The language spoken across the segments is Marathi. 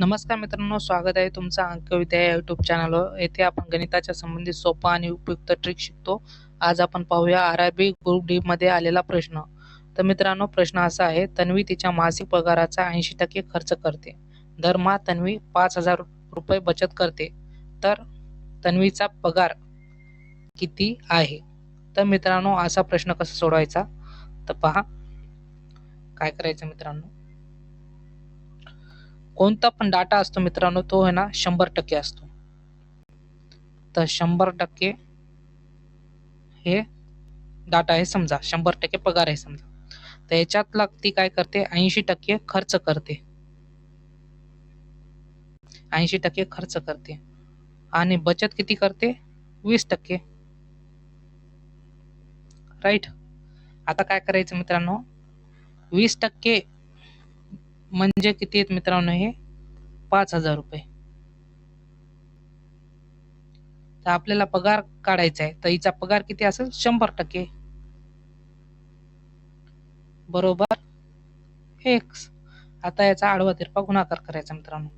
नमस्कार मित्रांनो, स्वागत आहे तुमचं अंकविद्या या यूट्यूब चॅनलवर. येथे आपण गणिताच्या संबंधित सोपा आणि उपयुक्त ट्रिक शिकतो. आज आपण पाहूया आरआरबी ग्रुप डी मध्ये आलेला प्रश्न. तर मित्रांनो, प्रश्न असा आहे, तन्वी तिच्या मासिक पगाराचा 80% खर्च करते. दरमहा तन्वी 5,000 रुपये बचत करते. तर तन्वीचा पगार किती आहे? तर मित्रांनो, असा प्रश्न कसा सोडवायचा तर पहा. काय करायचं मित्रांनो, कोणता पण डाटा असतो मित्रांनो, तो आहे ना 100% असतो. तर 100% हे डाटा आहे समजा, 100% पगार आहे समजा. तर याच्यातला ती काय करते, 80% खर्च करते. 80% खर्च करते आणि बचत किती करते, 20%. राईट. आता काय करायचं मित्रांनो, 20% म्हणजे किती आहेत मित्रांनो, हे 5,000 रुपये. तर आपल्याला पगार काढायचा आहे, तर हिचा पगार किती असेल, 100%. बरोबर एक्स. आता याचा आडवा तिरपा गुणाकार करायचा मित्रांनो.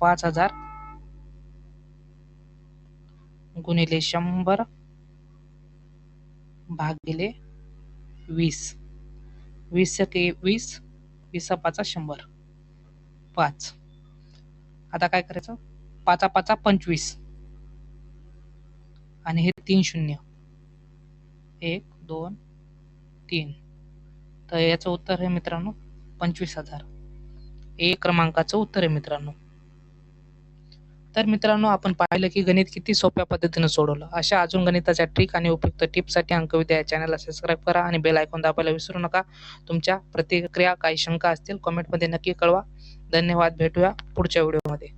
5,000 गुणिले 100 भागिले 20. 20 20 20 पाचा 100 5. आता काय करायचं, 5 5 25 आणि हे 3 शून्य, 1 2 3. तर याचं उत्तर आहे मित्रांनो 25,000. ए क्रमांकाचं उत्तर आहे मित्रांनो. तर मित्रांनो, आपण पाहिलं की गणित किती सोप्या पद्धतीने सोडवलं. अशा अजून गणिताच्या ट्रिक आणि उपयुक्त टिप्ससाठी अंकविद्या या चॅनलला सबस्क्राईब करा आणि बेल आयकॉन दाबायला विसरू नका. तुमच्या प्रतिक्रिया, काही शंका असतील कमेंटमध्ये नक्की कळवा. धन्यवाद. भेटूया पुढच्या व्हिडिओमध्ये.